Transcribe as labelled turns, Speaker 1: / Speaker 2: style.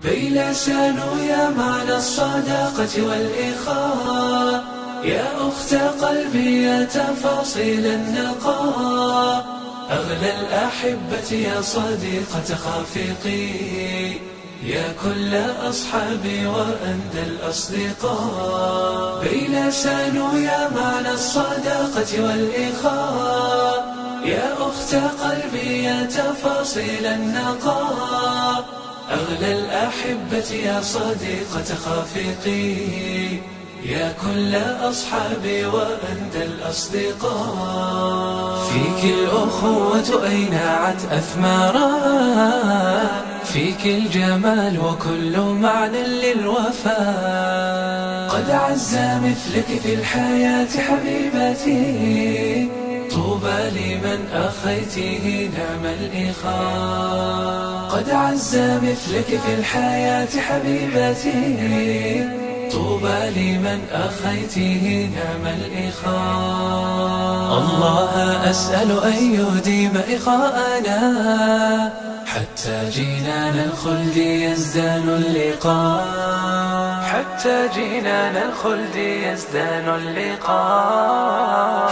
Speaker 1: بيلسان يا معنى الصداقة والإخاء، يا أخت قلبي يا تفاصيل النقاء، أغلى الأحبة يا صديقة خافقي، يا كل أصحابي وأندى الأصدقاء. بيلسان يا معنى الصداقة والإخاء، يا أخت قلبي يا تفاصيل النقاء، أغلى الأحبة يا صديقة خافقي، يا كل أصحابي وأندى الأصدقاء. فيك الأخوة أينعت أثمارها، فيك الجمال وكل معنى للوفاء، قد عز مثلك في الحياة حبيبتي، طوبى لمن أخيته نعم الإخاء. قد عز مثلك في الحياة حبيبتي، طوبى لمن أخيته نعم الإخاء. الله أسأل أن يديم إخاءنا، حتى جنان الخلد يزدان اللقاء، حتى جنان الخلد يزدان اللقاء.